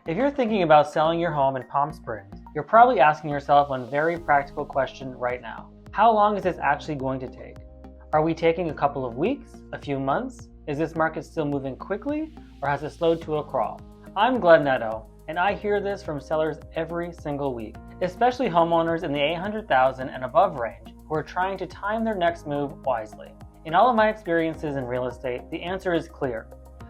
If you're thinking about selling your home in Palm Springs, you're probably asking yourself one very practical question right now. How long is this actually going to take? Are we taking a couple of weeks, a few months? Is this market still moving quickly, or has it slowed to a crawl? I'm Glen Nadeau, and I hear this from sellers every single week, especially homeowners in the $800,000 and above range who are trying to time their next move wisely. In all of my experiences in real estate, the answer is clear,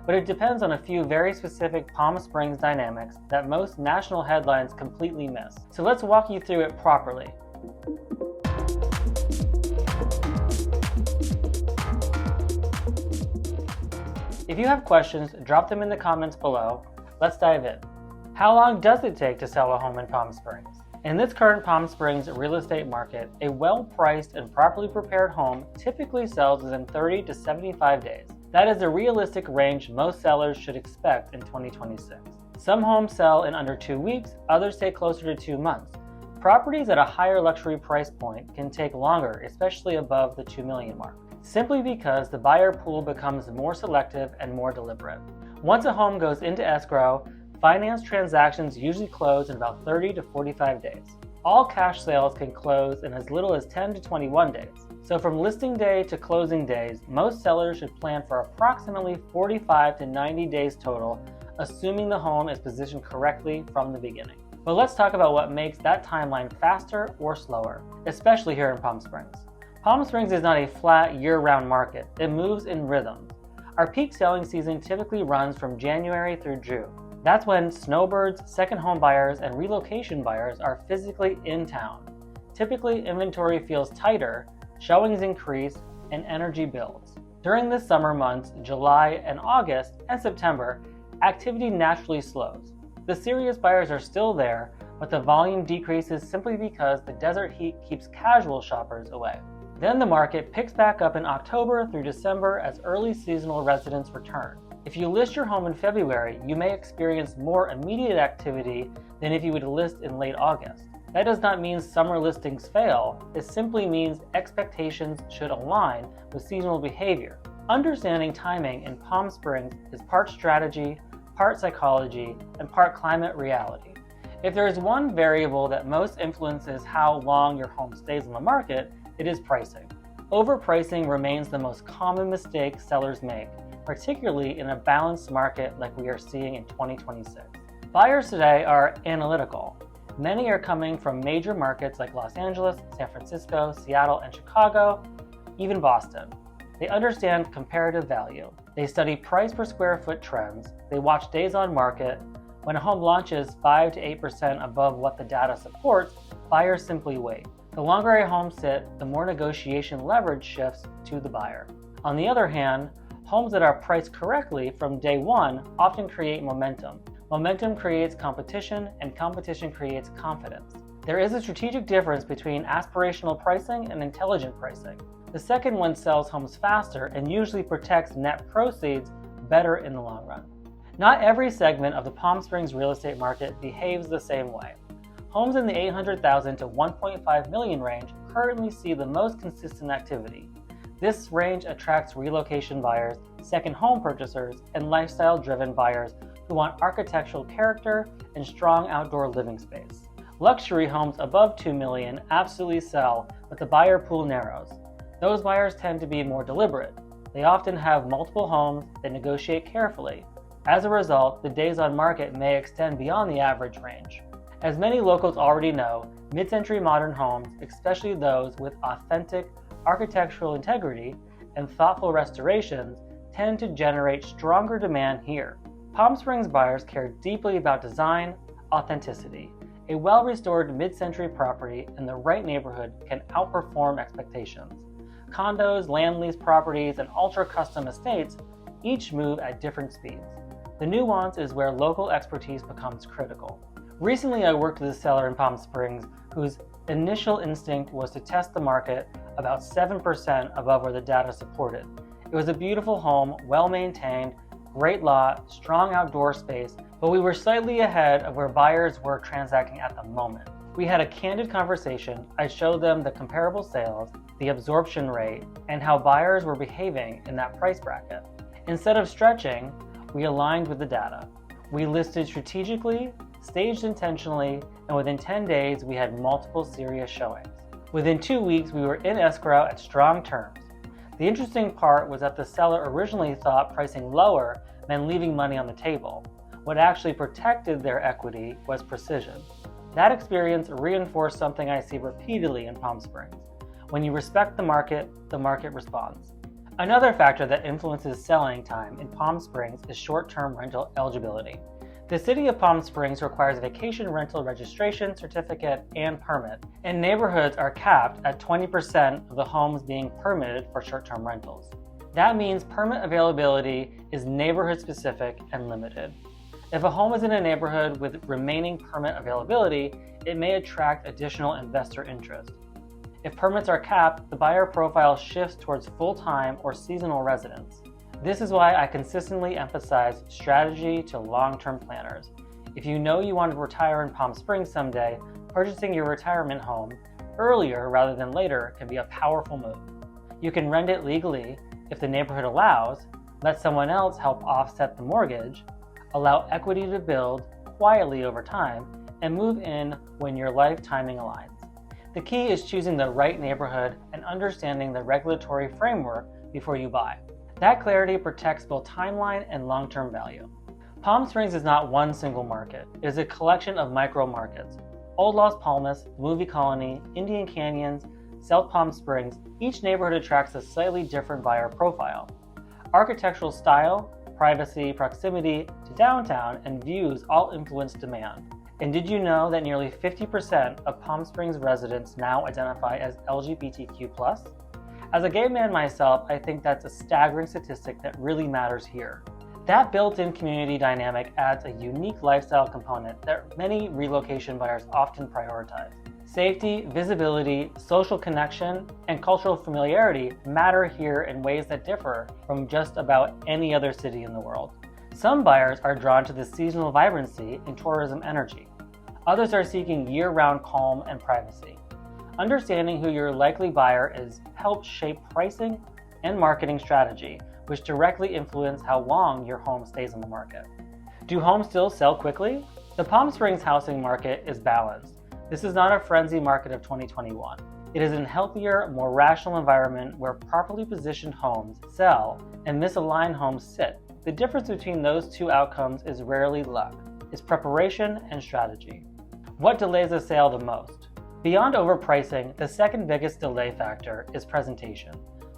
but it depends on a few very specific Palm Springs dynamics that most national headlines completely miss. So let's walk you through it properly. If you have questions, drop them in the comments below. Let's dive in. How long does it take to sell a home in Palm Springs? In this current Palm Springs real estate market, a well-priced and properly prepared home typically sells within 30 to 75 days. That is a realistic range most sellers should expect in 2026. Some homes sell in under 2 weeks, others take closer to 2 months. Properties at a higher luxury price point can take longer, especially above the $2 million mark, simply because the buyer pool becomes more selective and more deliberate. Once a home goes into escrow, finance transactions usually close in about 30 to 45 days. All cash sales can close in as little as 10 to 21 days. So from listing day to closing days, most sellers should plan for approximately 45 to 90 days total, assuming the home is positioned correctly from the beginning. But let's talk about what makes that timeline faster or slower, especially here in Palm Springs. Palm Springs is not a flat year-round market. It moves in rhythms. Our peak selling season typically runs from January through June. That's when snowbirds, second home buyers, and relocation buyers are physically in town. Typically, inventory feels tighter, showings increase, and energy builds. During the summer months, July and August and September, activity naturally slows. The serious buyers are still there, but the volume decreases simply because the desert heat keeps casual shoppers away. Then the market picks back up in October through December as early seasonal residents return. If you list your home in February, you may experience more immediate activity than if you would list in late August. That does not mean summer listings fail. It simply means expectations should align with seasonal behavior. Understanding timing in Palm Springs is part strategy, part psychology, and part climate reality. If there is one variable that most influences how long your home stays on the market, it is pricing. Overpricing remains the most common mistake sellers make, particularly in a balanced market like we are seeing in 2026. Buyers today are analytical. Many are coming from major markets like Los Angeles, San Francisco, Seattle, and Chicago, even Boston. They understand comparative value. They study price per square foot trends. They watch days on market. When a home launches 5 to 8% above what the data supports, buyers simply wait. The longer a home sits, the more negotiation leverage shifts to the buyer. On the other hand, homes that are priced correctly from day one often create momentum. Momentum creates competition, and competition creates confidence. There is a strategic difference between aspirational pricing and intelligent pricing. The second one sells homes faster and usually protects net proceeds better in the long run. Not every segment of the Palm Springs real estate market behaves the same way. Homes in the $800,000 to $1.5 million range currently see the most consistent activity. This range attracts relocation buyers, second home purchasers, and lifestyle-driven buyers who want architectural character and strong outdoor living space. Luxury homes above $2 million absolutely sell, but the buyer pool narrows. Those buyers tend to be more deliberate. They often have multiple homes that negotiate carefully. As a result, the days on market may extend beyond the average range. As many locals already know, mid-century modern homes, especially those with authentic architectural integrity and thoughtful restorations, tend to generate stronger demand here. Palm Springs buyers care deeply about design, authenticity. A well-restored mid-century property in the right neighborhood can outperform expectations. Condos, land lease properties, and ultra-custom estates each move at different speeds. The nuance is where local expertise becomes critical. Recently, I worked with a seller in Palm Springs whose initial instinct was to test the market about 7% above where the data supported. It was a beautiful home, well-maintained, great lot, strong outdoor space, but we were slightly ahead of where buyers were transacting at the moment. We had a candid conversation. I showed them the comparable sales, the absorption rate, and how buyers were behaving in that price bracket. Instead of stretching, we aligned with the data. We listed strategically, staged intentionally, and within 10 days, we had multiple serious showings. Within 2 weeks, we were in escrow at strong terms. The interesting part was that the seller originally thought pricing lower meant leaving money on the table. What actually protected their equity was precision. That experience reinforced something I see repeatedly in Palm Springs. When you respect the market responds. Another factor that influences selling time in Palm Springs is short-term rental eligibility. The city of Palm Springs requires a vacation rental registration certificate and permit, and neighborhoods are capped at 20% of the homes being permitted for short-term rentals. That means permit availability is neighborhood-specific and limited. If a home is in a neighborhood with remaining permit availability, it may attract additional investor interest. If permits are capped, the buyer profile shifts towards full-time or seasonal residents. This is why I consistently emphasize strategy to long-term planners. If you know you want to retire in Palm Springs someday, purchasing your retirement home earlier rather than later can be a powerful move. You can rent it legally if the neighborhood allows, let someone else help offset the mortgage, allow equity to build quietly over time, and move in when your life timing aligns. The key is choosing the right neighborhood and understanding the regulatory framework before you buy. That clarity protects both timeline and long-term value. Palm Springs is not one single market. It is a collection of micro-markets. Old Las Palmas, Movie Colony, Indian Canyons, South Palm Springs, each neighborhood attracts a slightly different buyer profile. Architectural style, privacy, proximity to downtown, and views all influence demand. And did you know that nearly 50% of Palm Springs residents now identify as LGBTQ+? As a gay man myself, I think that's a staggering statistic that really matters here. That built-in community dynamic adds a unique lifestyle component that many relocation buyers often prioritize. Safety, visibility, social connection, and cultural familiarity matter here in ways that differ from just about any other city in the world. Some buyers are drawn to the seasonal vibrancy and tourism energy. Others are seeking year-round calm and privacy. Understanding who your likely buyer is helps shape pricing and marketing strategy, which directly influence how long your home stays on the market. Do homes still sell quickly? The Palm Springs housing market is balanced. This is not a frenzy market of 2021. It is a healthier, more rational environment where properly positioned homes sell and misaligned homes sit. The difference between those two outcomes is rarely luck. It's preparation and strategy. What delays a sale the most? Beyond overpricing, the second biggest delay factor is presentation.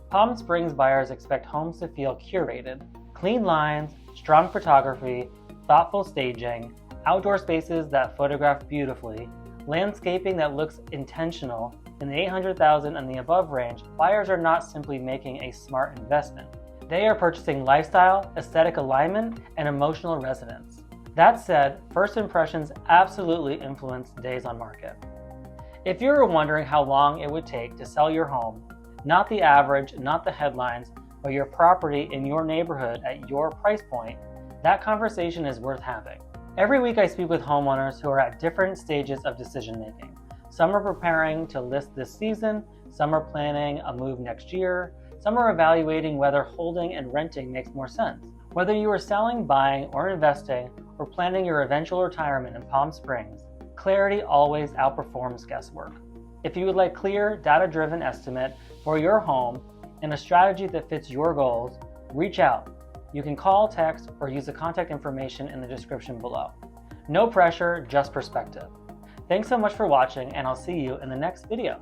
Palm Springs buyers expect homes to feel curated. Clean lines, strong photography, thoughtful staging, outdoor spaces that photograph beautifully, landscaping that looks intentional. In the $800,000 and the above range, buyers are not simply making a smart investment. They are purchasing lifestyle, aesthetic alignment, and emotional resonance. That said, first impressions absolutely influence days on market. If you're wondering how long it would take to sell your home, not the average, not the headlines, but your property in your neighborhood at your price point, that conversation is worth having. Every week I speak with homeowners who are at different stages of decision making. Some are preparing to list this season, some are planning a move next year, some are evaluating whether holding and renting makes more sense. Whether you are selling, buying, or investing, or planning your eventual retirement in Palm Springs, clarity always outperforms guesswork. If you would like clear, data-driven estimate for your home and a strategy that fits your goals, reach out. You can call, text, or use the contact information in the description below. No pressure, just perspective. Thanks so much for watching, and I'll see you in the next video.